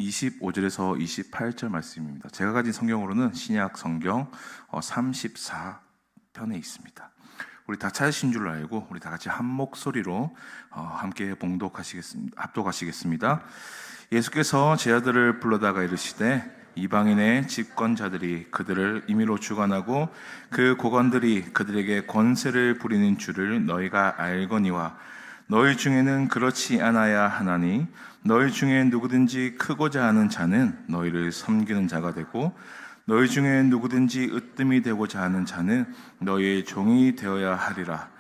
25절에서 28절 말씀입니다. 제가 가진 성경으로는 신약 성경 34편에 있습니다. 우리 다 찾으신 줄 알고 우리 다 같이 한 목소리로 함께 합독하시겠습니다. 예수께서 제 아들을 불러다가 이르시되 이방인의 집권자들이 그들을 임의로 주관하고 그 고관들이 그들에게 권세를 부리는 줄을 너희가 알거니와 너희 중에는 그렇지 않아야 하나니 너희 중에 누구든지 크고자 하는 자는 너희를 섬기는 자가 되고 너희 중에 누구든지 으뜸이 되고자 하는 자는 너희의 종이 되어야 하리라.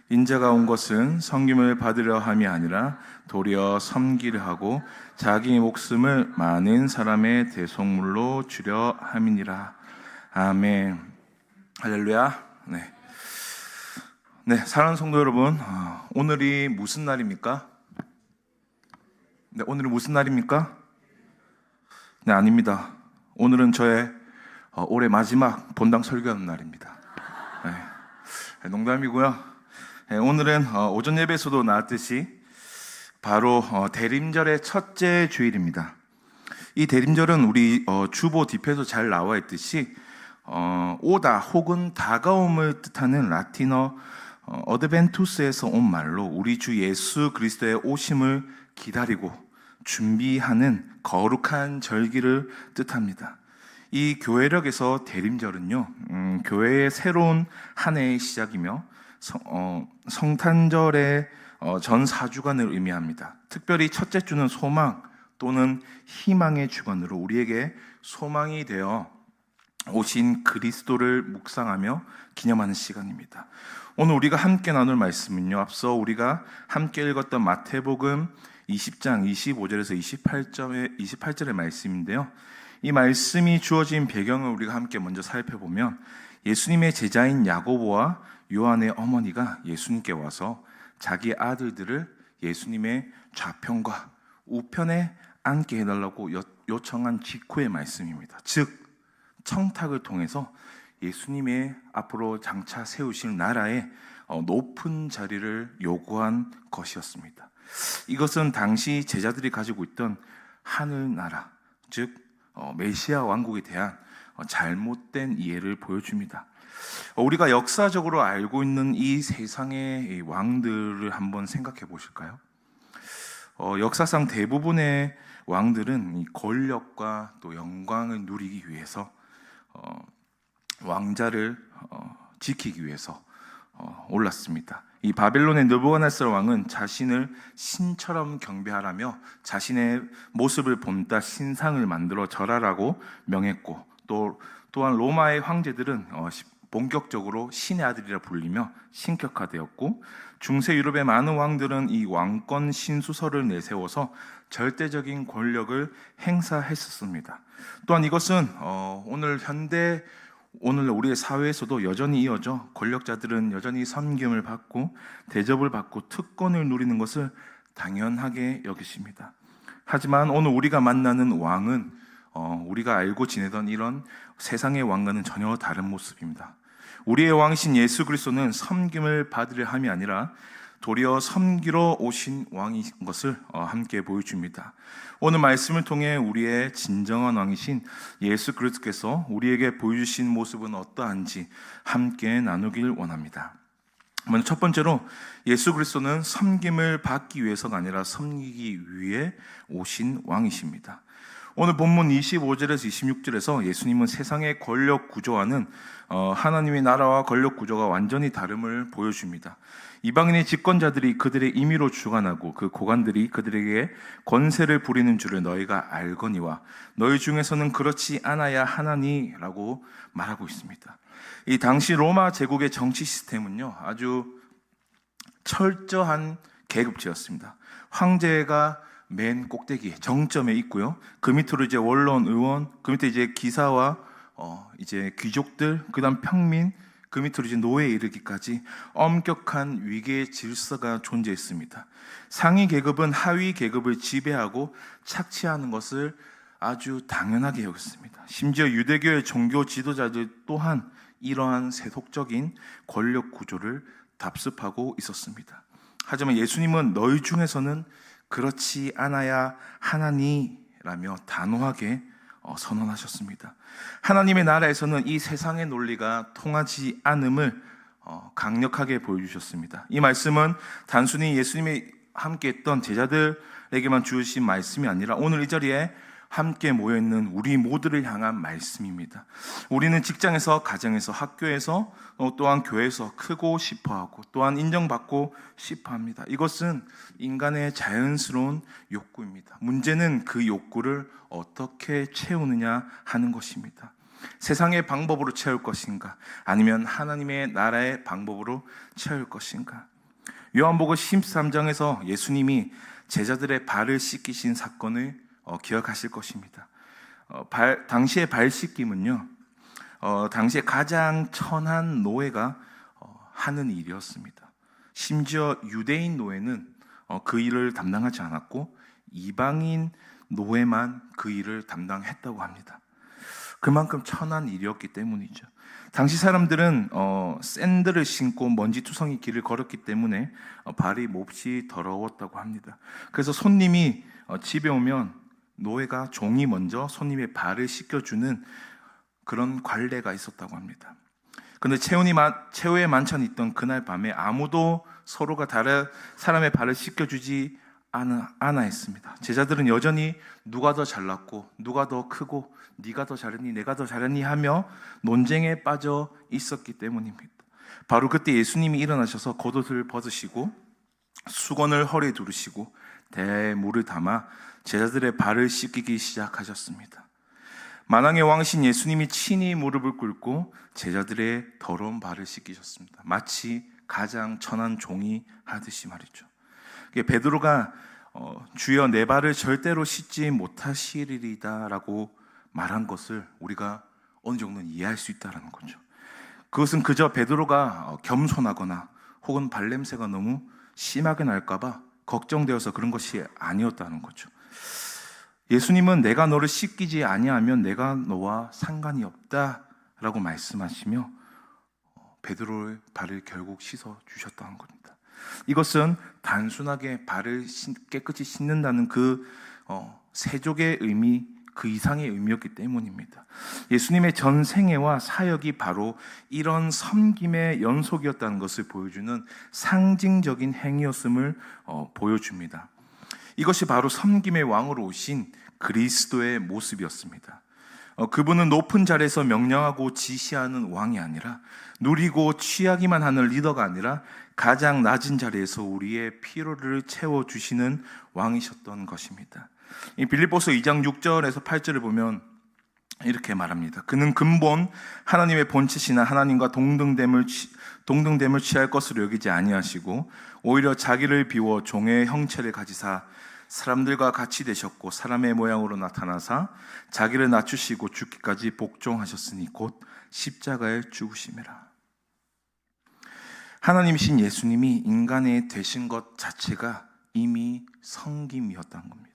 인자가 온 것은 섬김을 받으려 함이 아니라 도리어 섬기려 하고 자기 목숨을 많은 사람의 대속물로 주려 함이니라. 아멘. 할렐루야. 네, 사랑하는 성도 여러분, 오늘이 무슨 날입니까? 네, 오늘은 무슨 날입니까? 네, 아닙니다. 오늘은 저의 올해 마지막 본당 설교하는 날입니다. 네, 농담이고요. 네, 오늘은 오전 예배에서도 나왔듯이 바로 대림절의 첫째 주일입니다. 이 대림절은 우리 주보 뒷에도 잘 나와 있듯이 오다 혹은 다가옴을 뜻하는 라틴어 어드벤투스에서 온 말로 우리 주 예수 그리스도의 오심을 기다리고 준비하는 거룩한 절기를 뜻합니다. 이 교회력에서 대림절은요, 교회의 새로운 한 해의 시작이며 성탄절의 전 4주간을 의미합니다. 특별히 첫째 주는 소망 또는 희망의 주간으로 우리에게 소망이 되어 오신 그리스도를 묵상하며 기념하는 시간입니다. 오늘 우리가 함께 나눌 말씀은요, 앞서 우리가 함께 읽었던 마태복음 20장 25절에서 28절의 말씀인데요. 이 말씀이 주어진 배경을 우리가 함께 먼저 살펴보면 예수님의 제자인 야고보와 요한의 어머니가 예수님께 와서 자기 아들들을 예수님의 좌편과 우편에 앉게 해달라고 요청한 직후의 말씀입니다. 즉 청탁을 통해서 예수님의 앞으로 장차 세우실 나라의 높은 자리를 요구한 것이었습니다. 이것은 당시 제자들이 가지고 있던 하늘나라, 즉 메시아 왕국에 대한 잘못된 이해를 보여줍니다. 우리가 역사적으로 알고 있는 이 세상의 왕들을 한번 생각해 보실까요? 역사상 대부분의 왕들은 이 권력과 또 영광을 누리기 위해서 왕자를 지키기 위해서 올랐습니다. 이 바벨론의 느부갓네살 왕은 자신을 신처럼 경배하라며 자신의 모습을 본따 신상을 만들어 절하라고 명했고, 또한 로마의 황제들은 본격적으로 신의 아들이라 불리며 신격화되었고, 중세 유럽의 많은 왕들은 이 왕권 신수설을 내세워서 절대적인 권력을 행사했었습니다. 또한 이것은 오늘 우리의 사회에서도 여전히 이어져 권력자들은 여전히 섬김을 받고 대접을 받고 특권을 누리는 것을 당연하게 여기십니다. 하지만 오늘 우리가 만나는 왕은 우리가 알고 지내던 이런 세상의 왕과는 전혀 다른 모습입니다. 우리의 왕이신 예수 그리스도는 섬김을 받으려 함이 아니라 도리어 섬기러 오신 왕인 것을 함께 보여줍니다. 오늘 말씀을 통해 우리의 진정한 왕이신 예수 그리스도께서 우리에게 보여주신 모습은 어떠한지 함께 나누길 원합니다. 먼저 첫 번째로 예수 그리스도는 섬김을 받기 위해서가 아니라 섬기기 위해 오신 왕이십니다. 오늘 본문 25절에서 26절에서 예수님은 세상의 권력 구조와는 하나님의 나라와 권력 구조가 완전히 다름을 보여줍니다. 이방인의 집권자들이 그들의 임의로 주관하고 그 고관들이 그들에게 권세를 부리는 줄을 너희가 알거니와 너희 중에서는 그렇지 않아야 하나니라고 말하고 있습니다. 이 당시 로마 제국의 정치 시스템은요, 아주 철저한 계급제였습니다. 황제가 맨 꼭대기 정점에 있고요. 그 밑으로 이제 원론, 의원, 그 밑에 이제 기사와 이제 귀족들, 그다음 평민, 그 밑으로 이제 노예에 이르기까지 엄격한 위계 질서가 존재했습니다. 상위 계급은 하위 계급을 지배하고 착취하는 것을 아주 당연하게 여겼습니다. 심지어 유대교의 종교 지도자들 또한 이러한 세속적인 권력 구조를 답습하고 있었습니다. 하지만 예수님은 너희 중에서는 그렇지 않아야 하나니라고 라며 단호하게 선언하셨습니다. 하나님의 나라에서는 이 세상의 논리가 통하지 않음을 강력하게 보여주셨습니다. 이 말씀은 단순히 예수님이 함께했던 제자들에게만 주신 말씀이 아니라 오늘 이 자리에 함께 모여있는 우리 모두를 향한 말씀입니다. 우리는 직장에서, 가정에서, 학교에서, 또한 교회에서 크고 싶어하고 또한 인정받고 싶어합니다. 이것은 인간의 자연스러운 욕구입니다. 문제는 그 욕구를 어떻게 채우느냐 하는 것입니다. 세상의 방법으로 채울 것인가, 아니면 하나님의 나라의 방법으로 채울 것인가. 요한복음 13장에서 예수님이 제자들의 발을 씻기신 사건을 기억하실 것입니다. 당시의 발 씻김은요, 당시에 가장 천한 노예가 하는 일이었습니다. 심지어 유대인 노예는 그 일을 담당하지 않았고 이방인 노예만 그 일을 담당했다고 합니다. 그만큼 천한 일이었기 때문이죠. 당시 사람들은 샌들을 신고 먼지투성이 길을 걸었기 때문에 발이 몹시 더러웠다고 합니다. 그래서 손님이 집에 오면 노예가 종이 먼저 손님의 발을 씻겨주는 그런 관례가 있었다고 합니다. 그런데 최후의 만찬이 있던 그날 밤에 아무도 서로가 다른 사람의 발을 씻겨주지 않아 했습니다. 제자들은 여전히 누가 더 잘났고 누가 더 크고 네가 더 잘했니 내가 더 잘했니 하며 논쟁에 빠져 있었기 때문입니다. 바로 그때 예수님이 일어나셔서 겉옷을 벗으시고 수건을 허리에 두르시고 대물을 담아 제자들의 발을 씻기기 시작하셨습니다. 만왕의 왕이신 예수님이 친히 무릎을 꿇고 제자들의 더러운 발을 씻기셨습니다. 마치 가장 천한 종이 하듯이 말이죠. 베드로가 주여 내 발을 절대로 씻지 못하시리이다 라고 말한 것을 우리가 어느 정도는 이해할 수 있다는 거죠. 그것은 그저 베드로가 겸손하거나 혹은 발냄새가 너무 심하게 날까봐 걱정되어서 그런 것이 아니었다는 거죠. 예수님은 내가 너를 씻기지 아니하면 내가 너와 상관이 없다라고 말씀하시며 베드로의 발을 결국 씻어 주셨다는 겁니다. 이것은 단순하게 발을 깨끗이 씻는다는 그 세족의 의미, 그 이상의 의미였기 때문입니다. 예수님의 전 생애와 사역이 바로 이런 섬김의 연속이었다는 것을 보여주는 상징적인 행위였음을 보여줍니다. 이것이 바로 섬김의 왕으로 오신 그리스도의 모습이었습니다. 그분은 높은 자리에서 명령하고 지시하는 왕이 아니라, 누리고 취하기만 하는 리더가 아니라 가장 낮은 자리에서 우리의 피로를 채워주시는 왕이셨던 것입니다. 이 빌립보서 2장 6절에서 8절을 보면 이렇게 말합니다. 그는 근본 하나님의 본체시나 하나님과 동등됨을 취할 것으로 여기지 아니하시고 오히려 자기를 비워 종의 형체를 가지사 사람들과 같이 되셨고 사람의 모양으로 나타나사 자기를 낮추시고 죽기까지 복종하셨으니 곧 십자가에 죽으심이라. 하나님이신 예수님이 인간이 되신 것 자체가 이미 섬김이었다는 겁니다.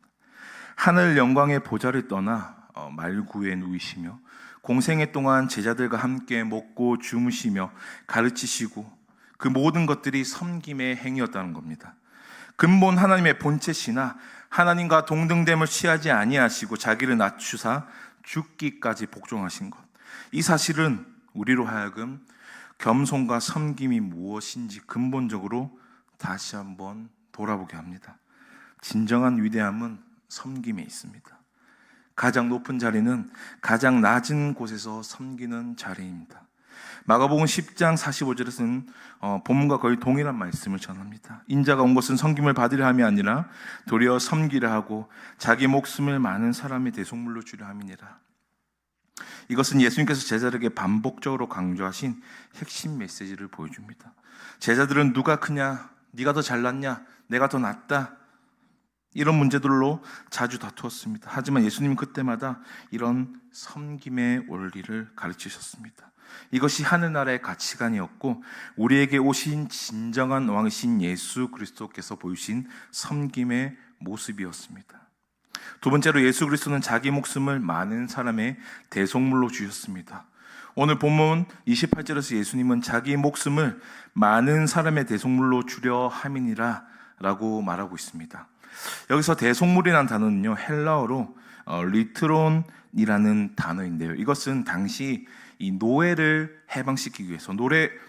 하늘 영광의 보좌를 떠나 말구에 누이시며 공생애 동안 제자들과 함께 먹고 주무시며 가르치시고 그 모든 것들이 섬김의 행위였다는 겁니다. 근본 하나님의 본체시나 하나님과 동등됨을 취하지 아니하시고 자기를 낮추사 죽기까지 복종하신 것, 이 사실은 우리로 하여금 겸손과 섬김이 무엇인지 근본적으로 다시 한번 돌아보게 합니다. 진정한 위대함은 섬김에 있습니다. 가장 높은 자리는 가장 낮은 곳에서 섬기는 자리입니다. 마가복음 10장 45절에서는 본문과 거의 동일한 말씀을 전합니다. 인자가 온 것은 섬김을 받으려 함이 아니라 도리어 섬기려 하고 자기 목숨을 많은 사람의 대속물로 주려 함이니라. 이것은 예수님께서 제자들에게 반복적으로 강조하신 핵심 메시지를 보여줍니다. 제자들은 누가 크냐, 네가 더 잘났냐, 내가 더 낫다, 이런 문제들로 자주 다투었습니다. 하지만 예수님은 그때마다 이런 섬김의 원리를 가르치셨습니다. 이것이 하늘나라의 가치관이었고 우리에게 오신 진정한 왕이신 예수 그리스도께서 보이신 섬김의 모습이었습니다. 두 번째로 예수 그리스도는 자기 목숨을 많은 사람의 대속물로 주셨습니다. 오늘 본문 28절에서 예수님은 자기 목숨을 많은 사람의 대속물로 주려 함이니라 라고 말하고 있습니다. 여기서 대속물이라는 단어는요, 헬라어로 리트론이라는 단어인데요. 이것은 당시 이 노예를 해방시키기 위해서,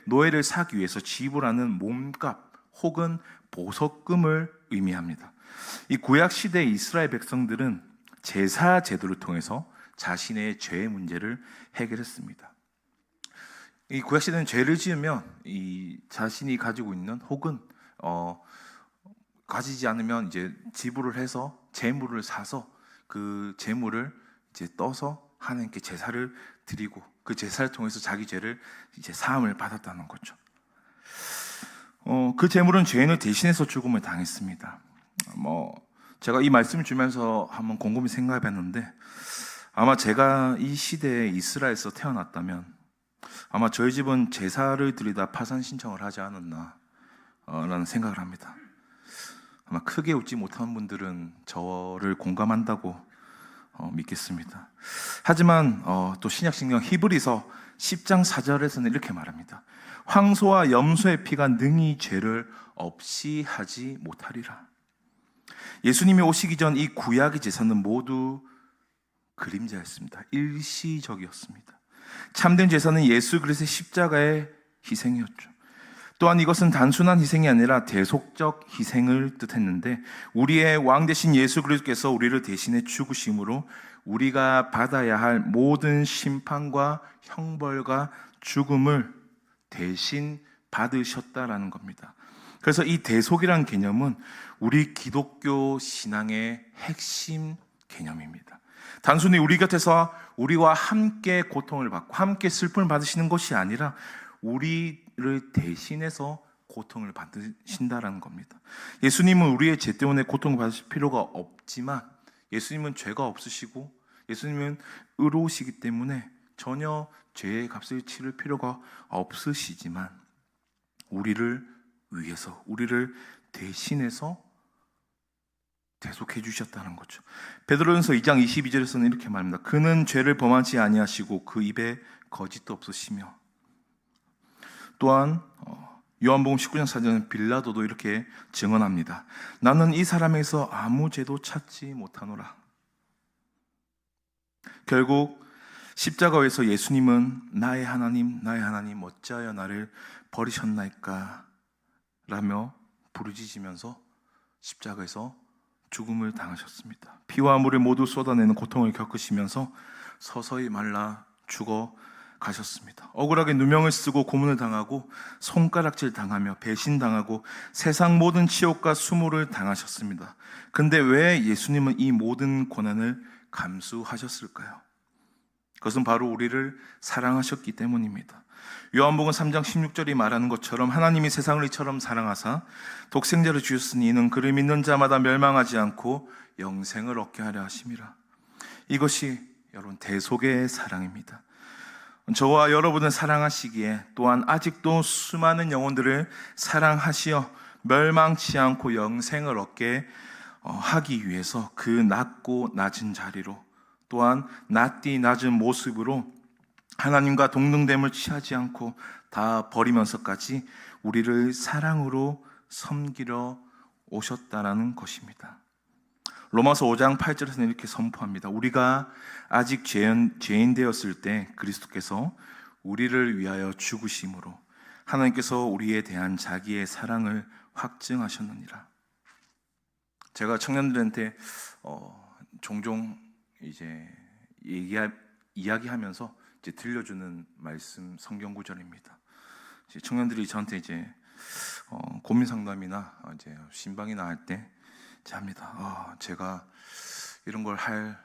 노예를 사기 위해서 지불하는 몸값 혹은 보석금을 의미합니다. 이 구약 시대의 이스라엘 백성들은 제사 제도를 통해서 자신의 죄의 문제를 해결했습니다. 이 구약 시대는 죄를 지으면 이 자신이 가지고 있는 혹은 가지지 않으면 이제 지불을 해서 재물을 사서 그 재물을 이제 떠서 하나님께 제사를 드리고 그 제사를 통해서 자기 죄를 이제 사함을 받았다는 거죠. 그 재물은 죄인을 대신해서 죽음을 당했습니다. 제가 이 말씀을 주면서 한번 곰곰이 생각해봤는데, 아마 제가 이 시대에 이스라엘에서 태어났다면 아마 저희 집은 제사를 드리다 파산 신청을 하지 않았나 라는 생각을 합니다. 아마 크게 웃지 못하는 분들은 저를 공감한다고 믿겠습니다. 하지만 또 신약성경 히브리서 10장 4절에서는 이렇게 말합니다. 황소와 염소의 피가 능히 죄를 없이 하지 못하리라. 예수님이 오시기 전 이 구약의 제사는 모두 그림자였습니다. 일시적이었습니다. 참된 제사는 예수 그리스도의 십자가의 희생이었죠. 또한 이것은 단순한 희생이 아니라 대속적 희생을 뜻했는데, 우리의 왕 되신 예수 그리스도께서 우리를 대신해 죽으심으로 우리가 받아야 할 모든 심판과 형벌과 죽음을 대신 받으셨다라는 겁니다. 그래서 이 대속이라는 개념은 우리 기독교 신앙의 핵심 개념입니다. 단순히 우리 곁에서 우리와 함께 고통을 받고 함께 슬픔을 받으시는 것이 아니라 우리를 대신해서 고통을 받으신다라는 겁니다. 예수님은 우리의 죄 때문에 고통을 받으실 필요가 없지만, 예수님은 죄가 없으시고 예수님은 의로우시기 때문에 전혀 죄의 값을 치를 필요가 없으시지만, 우리를 위해서, 우리를 대신해서 대속해 주셨다는 거죠. 베드로전서 2장 22절에서는 이렇게 말합니다. 그는 죄를 범하지 아니하시고 그 입에 거짓도 없으시며. 또한 요한복음 19장 4절은 빌라도도 이렇게 증언합니다. 나는 이 사람에게서 아무 죄도 찾지 못하노라. 결국 십자가에서 예수님은 나의 하나님, 나의 하나님, 어찌하여 나를 버리셨나이까 라며 부르짖으면서 십자가에서 죽음을 당하셨습니다. 피와 물을 모두 쏟아내는 고통을 겪으시면서 서서히 말라 죽어 가셨습니다. 억울하게 누명을 쓰고 고문을 당하고 손가락질 당하며 배신당하고 세상 모든 치욕과 수모를 당하셨습니다. 근데 왜 예수님은 이 모든 고난을 감수하셨을까요? 그것은 바로 우리를 사랑하셨기 때문입니다. 요한복음 3장 16절이 말하는 것처럼 하나님이 세상을 이처럼 사랑하사 독생자를 주셨으니 이는 그를 믿는 자마다 멸망하지 않고 영생을 얻게 하려 하심이라. 이것이 여러분 대속의 사랑입니다. 저와 여러분을 사랑하시기에 또한 아직도 수많은 영혼들을 사랑하시어 멸망치 않고 영생을 얻게 하기 위해서 그 낮고 낮은 자리로, 또한 낮디 낮은 모습으로 하나님과 동등됨을 취하지 않고 다 버리면서까지 우리를 사랑으로 섬기러 오셨다라는 것입니다. 로마서 5장 8절에서는 이렇게 선포합니다. 우리가 아직 죄인 되었을 때 그리스도께서 우리를 위하여 죽으심으로 하나님께서 우리에 대한 자기의 사랑을 확증하셨느니라. 제가 청년들한테 종종 이제 이야기하면서 이제 들려주는 말씀 성경 구절입니다. 이제 청년들이 저한테 이제 고민 상담이나 이제 신방이나 할 때 합니다. 제가 이런 걸 할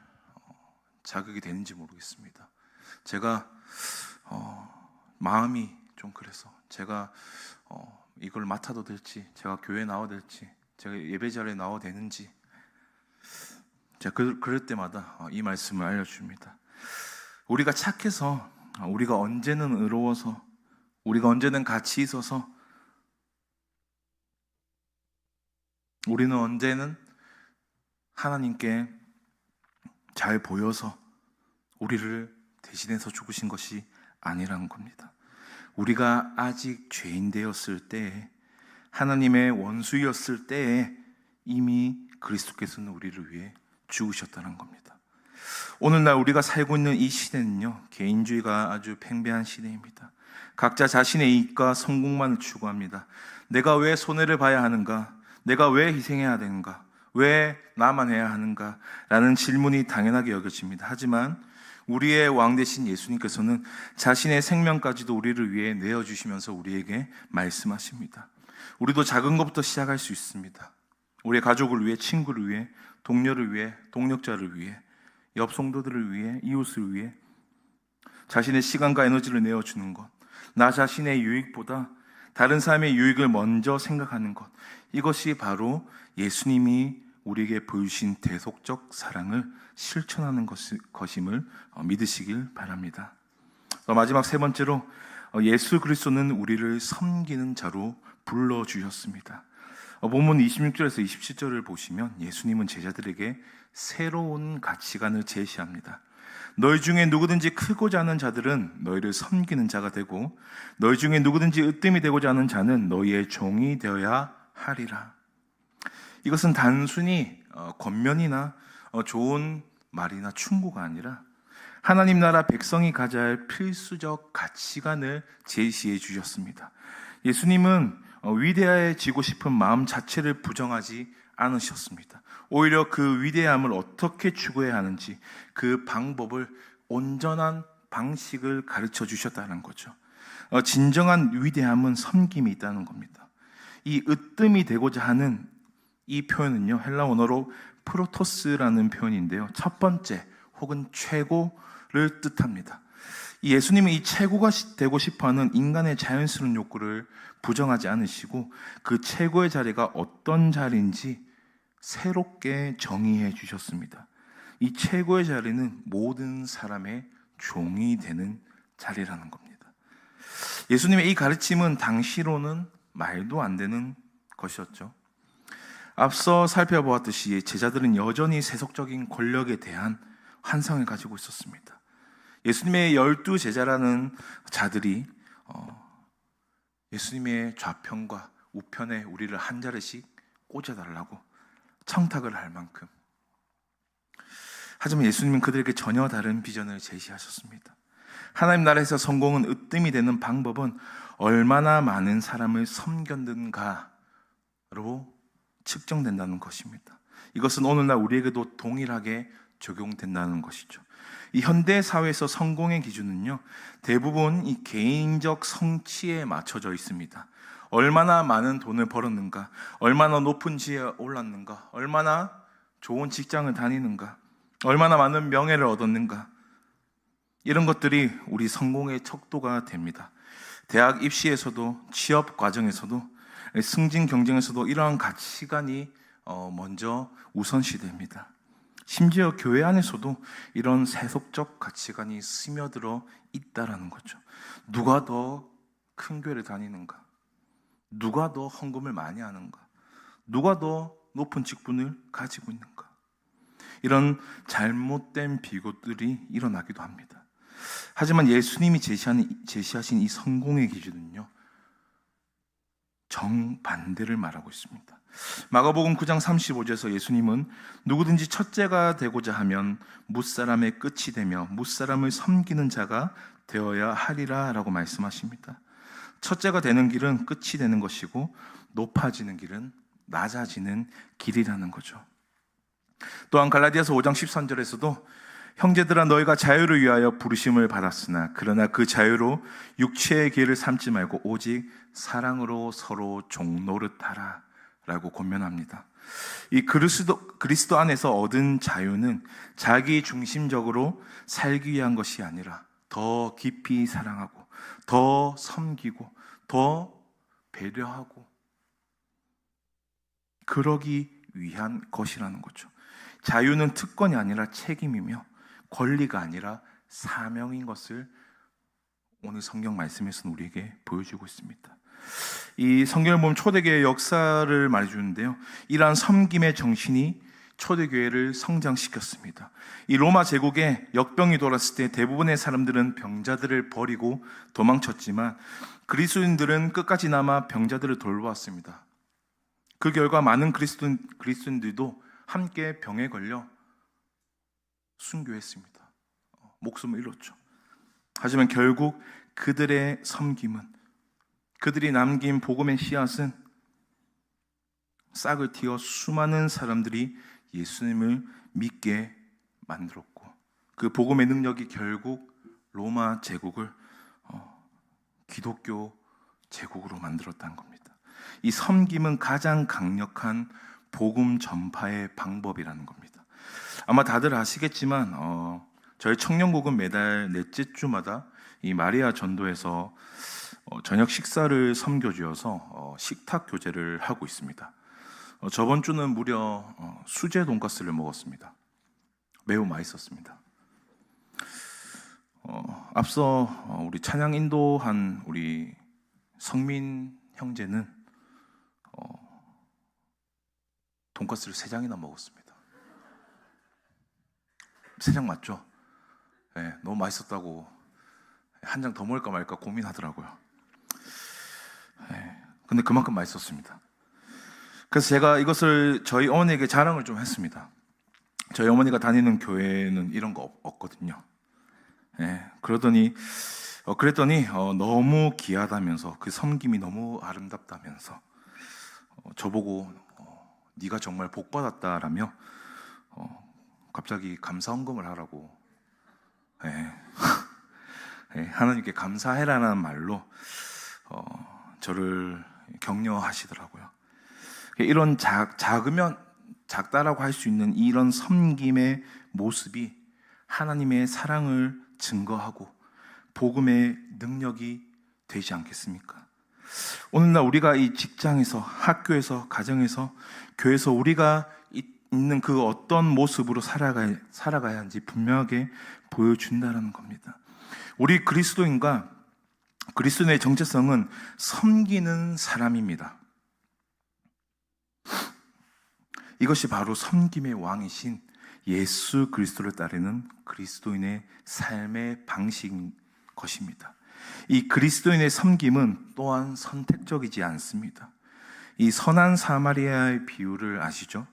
자격이 되는지 모르겠습니다. 제가 마음이 좀 그래서 제가 이걸 맡아도 될지, 제가 교회에 나와도 될지, 제가 예배 자리에 나와도 되는지, 제가 그럴 때마다 이 말씀을 알려줍니다. 우리가 착해서, 우리가 언제는 의로워서, 우리가 언제는 가치 있어서, 우리는 언제는 하나님께 잘 보여서 우리를 대신해서 죽으신 것이 아니라는 겁니다. 우리가 아직 죄인 되었을 때에, 하나님의 원수였을 때에 이미 그리스도께서는 우리를 위해 죽으셨다는 겁니다. 오늘날 우리가 살고 있는 이 시대는요, 개인주의가 아주 팽배한 시대입니다. 각자 자신의 이익과 성공만을 추구합니다. 내가 왜 손해를 봐야 하는가? 내가 왜 희생해야 되는가? 왜 나만 해야 하는가? 라는 질문이 당연하게 여겨집니다. 하지만 우리의 왕 되신 예수님께서는 자신의 생명까지도 우리를 위해 내어주시면서 우리에게 말씀하십니다. 우리도 작은 것부터 시작할 수 있습니다. 우리의 가족을 위해, 친구를 위해, 동료를 위해, 동력자를 위해, 옆 성도들을 위해, 이웃을 위해 자신의 시간과 에너지를 내어주는 것, 나 자신의 유익보다 다른 사람의 유익을 먼저 생각하는 것, 이것이 바로 예수님이 우리에게 보여주신 대속적 사랑을 실천하는 것임을 믿으시길 바랍니다. 마지막 세 번째로, 예수 그리스도는 우리를 섬기는 자로 불러주셨습니다. 본문 26절에서 27절을 보시면 예수님은 제자들에게 새로운 가치관을 제시합니다. 너희 중에 누구든지 크고자 하는 자들은 너희를 섬기는 자가 되고, 너희 중에 누구든지 으뜸이 되고자 하는 자는 너희의 종이 되어야 하리라. 이것은 단순히 권면이나 좋은 말이나 충고가 아니라 하나님 나라 백성이 가져야 할 필수적 가치관을 제시해 주셨습니다. 예수님은 위대해지고 싶은 마음 자체를 부정하지 않으셨습니다. 오히려 그 위대함을 어떻게 추구해야 하는지 그 방법을, 온전한 방식을 가르쳐 주셨다는 거죠. 진정한 위대함은 섬김이 있다는 겁니다. 이 으뜸이 되고자 하는 이 표현은요, 헬라 언어로 프로토스라는 표현인데요, 첫 번째 혹은 최고를 뜻합니다. 예수님은 이 최고가 되고 싶어하는 인간의 자연스러운 욕구를 부정하지 않으시고 그 최고의 자리가 어떤 자리인지 새롭게 정의해 주셨습니다. 이 최고의 자리는 모든 사람의 종이 되는 자리라는 겁니다. 예수님의 이 가르침은 당시로는 말도 안 되는 것이었죠. 앞서 살펴보았듯이 제자들은 여전히 세속적인 권력에 대한 환상을 가지고 있었습니다. 예수님의 12 제자라는 자들이 예수님의 좌편과 우편에 우리를 한 자리씩 꽂아달라고 청탁을 할 만큼, 하지만 예수님은 그들에게 전혀 다른 비전을 제시하셨습니다. 하나님 나라에서 성공은, 으뜸이 되는 방법은 얼마나 많은 사람을 섬겼는가로 측정된다는 것입니다. 이것은 오늘날 우리에게도 동일하게 적용된다는 것이죠. 이 현대 사회에서 성공의 기준은요, 대부분 이 개인적 성취에 맞춰져 있습니다. 얼마나 많은 돈을 벌었는가, 얼마나 높은 지에 올랐는가, 얼마나 좋은 직장을 다니는가, 얼마나 많은 명예를 얻었는가, 이런 것들이 우리 성공의 척도가 됩니다. 대학 입시에서도, 취업 과정에서도, 승진 경쟁에서도 이러한 가치관이 먼저 우선시됩니다. 심지어 교회 안에서도 이런 세속적 가치관이 스며들어 있다라는 거죠. 누가 더 큰 교회를 다니는가, 누가 더 헌금을 많이 하는가, 누가 더 높은 직분을 가지고 있는가, 이런 잘못된 비교들이 일어나기도 합니다. 하지만 예수님이 제시하신 이 성공의 기준은요, 정반대를 말하고 있습니다. 마가복음 9장 35절에서 예수님은 누구든지 첫째가 되고자 하면 무사람의 끝이 되며 무사람을 섬기는 자가 되어야 하리라 라고 말씀하십니다. 첫째가 되는 길은 끝이 되는 것이고, 높아지는 길은 낮아지는 길이라는 거죠. 또한 갈라디아서 5장 13절에서도 형제들아, 너희가 자유를 위하여 부르심을 받았으나 그러나 그 자유로 육체의 기회를 삼지 말고 오직 사랑으로 서로 종노릇하라 라고 권면합니다. 이 그리스도 안에서 얻은 자유는 자기 중심적으로 살기 위한 것이 아니라 더 깊이 사랑하고, 더 섬기고, 더 배려하고, 그러기 위한 것이라는 거죠. 자유는 특권이 아니라 책임이며 권리가 아니라 사명인 것을 오늘 성경 말씀에서는 우리에게 보여주고 있습니다. 이 성경을 보면 초대교회의 역사를 말해주는데요, 이러한 섬김의 정신이 초대교회를 성장시켰습니다. 이 로마 제국에 역병이 돌았을 때 대부분의 사람들은 병자들을 버리고 도망쳤지만 그리스도인들은 끝까지 남아 병자들을 돌보았습니다. 그 결과 많은 그리스도인들도 함께 병에 걸려 순교했습니다. 목숨을 잃었죠. 하지만 결국 그들의 섬김은, 그들이 남긴 복음의 씨앗은 싹을 틔어 수많은 사람들이 예수님을 믿게 만들었고, 그 복음의 능력이 결국 로마 제국을 기독교 제국으로 만들었다는 겁니다. 이 섬김은 가장 강력한 복음 전파의 방법이라는 겁니다. 아마 다들 아시겠지만 저희 청년국은 매달 넷째 주마다 이 마리아 전도에서 저녁 식사를 섬겨주어서 식탁 교제를 하고 있습니다. 저번 주는 무려 수제 돈가스를 먹었습니다. 매우 맛있었습니다. 앞서 우리 찬양 인도한 우리 성민 형제는 돈가스를 3장이나 먹었습니다. 3장 맞죠? 네, 너무 맛있었다고 한 장 더 먹을까 말까 고민하더라고요. 네, 근데 그만큼 맛있었습니다. 그래서 제가 이것을 저희 어머니에게 자랑을 좀 했습니다. 저희 어머니가 다니는 교회는 이런 거 없거든요. 네, 그랬더니 너무 귀하다면서, 그 섬김이 너무 아름답다면서 저보고 네가 정말 복 받았다라며 갑자기 감사 헌금을 하라고, 하나님께 감사해라는 말로 저를 격려하시더라고요. 이런 작으면 작다라고 할 수 있는 이런 섬김의 모습이 하나님의 사랑을 증거하고 복음의 능력이 되지 않겠습니까? 오늘날 우리가 이 직장에서, 학교에서, 가정에서, 교회에서 우리가 있는 그 어떤 모습으로 살아가야 하는지 분명하게 보여준다는 겁니다. 우리 그리스도인과 그리스도인의 정체성은 섬기는 사람입니다. 이것이 바로 섬김의 왕이신 예수 그리스도를 따르는 그리스도인의 삶의 방식인 것입니다. 이 그리스도인의 섬김은 또한 선택적이지 않습니다. 이 선한 사마리아의 비유를 아시죠?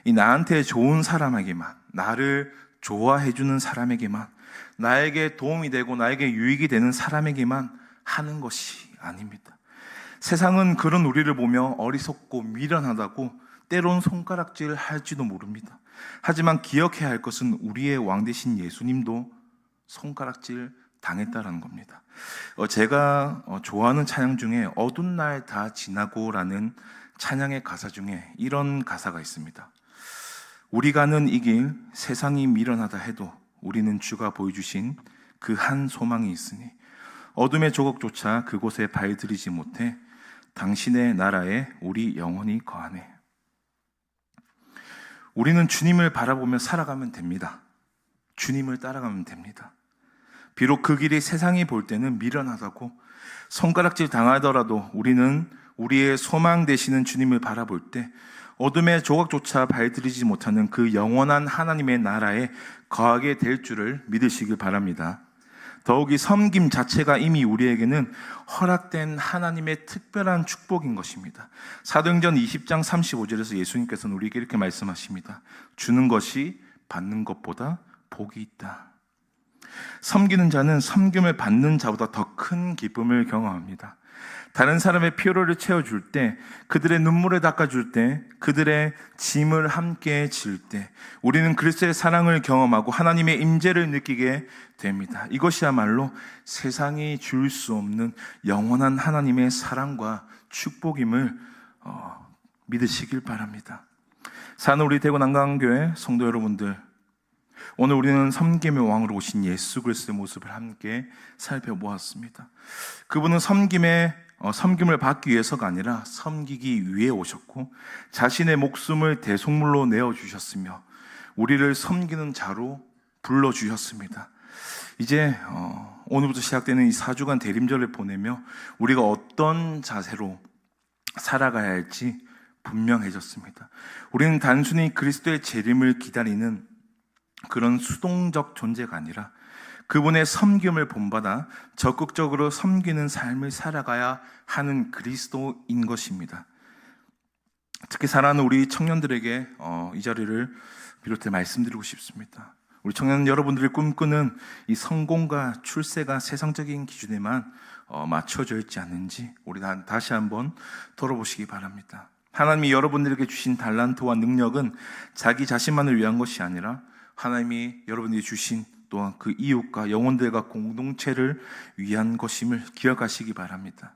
이 나한테 좋은 사람에게만, 나를 좋아해주는 사람에게만, 나에게 도움이 되고 나에게 유익이 되는 사람에게만 하는 것이 아닙니다. 세상은 그런 우리를 보며 어리석고 미련하다고 때론 손가락질 할지도 모릅니다. 하지만 기억해야 할 것은 우리의 왕 되신 예수님도 손가락질 당했다라는 겁니다. 제가 좋아하는 찬양 중에 어두운 날 다 지나고라는 찬양의 가사 중에 이런 가사가 있습니다. 우리 가는 이 길 세상이 미련하다 해도 우리는 주가 보여주신 그 한 소망이 있으니 어둠의 조각조차 그곳에 발들이지 못해 당신의 나라에 우리 영원히 거하네. 우리는 주님을 바라보며 살아가면 됩니다. 주님을 따라가면 됩니다. 비록 그 길이 세상이 볼 때는 미련하다고 손가락질 당하더라도 우리는 우리의 소망 되시는 주님을 바라볼 때 어둠의 조각조차 발들이지 못하는 그 영원한 하나님의 나라에 거하게 될 줄을 믿으시길 바랍니다. 더욱이 섬김 자체가 이미 우리에게는 허락된 하나님의 특별한 축복인 것입니다. 사도행전 20장 35절에서 예수님께서는 우리에게 이렇게 말씀하십니다. 주는 것이 받는 것보다 복이 있다. 섬기는 자는 섬김을 받는 자보다 더 큰 기쁨을 경험합니다. 다른 사람의 피로를 채워줄 때, 그들의 눈물을 닦아줄 때, 그들의 짐을 함께 질 때 우리는 그리스도의 사랑을 경험하고 하나님의 임재를 느끼게 됩니다. 이것이야말로 세상이 줄 수 없는 영원한 하나님의 사랑과 축복임을 믿으시길 바랍니다. 사는 우리 대구 난강교회 성도 여러분들, 오늘 우리는 섬김의 왕으로 오신 예수 그리스도의 모습을 함께 살펴보았습니다. 그분은 섬김을 받기 위해서가 아니라 섬기기 위해 오셨고 자신의 목숨을 대속물로 내어주셨으며 우리를 섬기는 자로 불러주셨습니다. 이제 오늘부터 시작되는 이 4주간 대림절을 보내며 우리가 어떤 자세로 살아가야 할지 분명해졌습니다. 우리는 단순히 그리스도의 재림을 기다리는 그런 수동적 존재가 아니라 그분의 섬김을 본받아 적극적으로 섬기는 삶을 살아가야 하는 그리스도인 것입니다. 특히 사랑하는 우리 청년들에게 이 자리를 비롯해 말씀드리고 싶습니다. 우리 청년 여러분들이 꿈꾸는 이 성공과 출세가 세상적인 기준에만 맞춰져 있지 않는지 우리 다시 한번 돌아보시기 바랍니다. 하나님이 여러분들에게 주신 달란트와 능력은 자기 자신만을 위한 것이 아니라 하나님이 여러분들이 주신 또한 그 이웃과 영혼들과 공동체를 위한 것임을 기억하시기 바랍니다.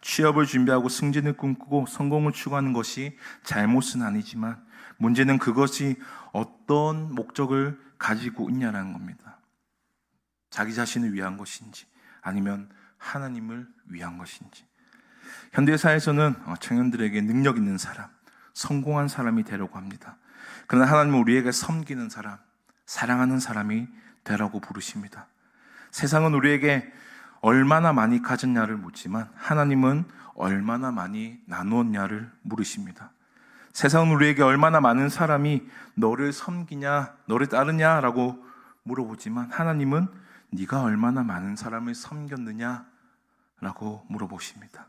취업을 준비하고 승진을 꿈꾸고 성공을 추구하는 것이 잘못은 아니지만 문제는 그것이 어떤 목적을 가지고 있냐라는 겁니다. 자기 자신을 위한 것인지 아니면 하나님을 위한 것인지. 현대사에서는 청년들에게 능력 있는 사람, 성공한 사람이 되려고 합니다. 그러나 하나님은 우리에게 섬기는 사람, 사랑하는 사람이 되라고 부르십니다. 세상은 우리에게 얼마나 많이 가졌냐를 묻지만 하나님은 얼마나 많이 나누었냐를 물으십니다. 세상은 우리에게 얼마나 많은 사람이 너를 섬기냐, 너를 따르냐라고 물어보지만 하나님은 네가 얼마나 많은 사람을 섬겼느냐라고 물어보십니다.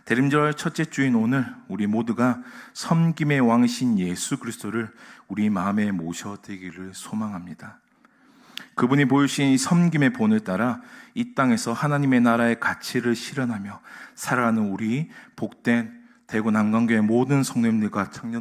대림절 첫째 주인 오늘 우리 모두가 섬김의 왕이신 예수 그리스도를 우리 마음에 모셔드리기를 소망합니다. 그분이 보여주신 이 섬김의 본을 따라 이 땅에서 하나님의 나라의 가치를 실현하며 살아가는 우리 복된 대구 남강교회 모든 성도님들과 청년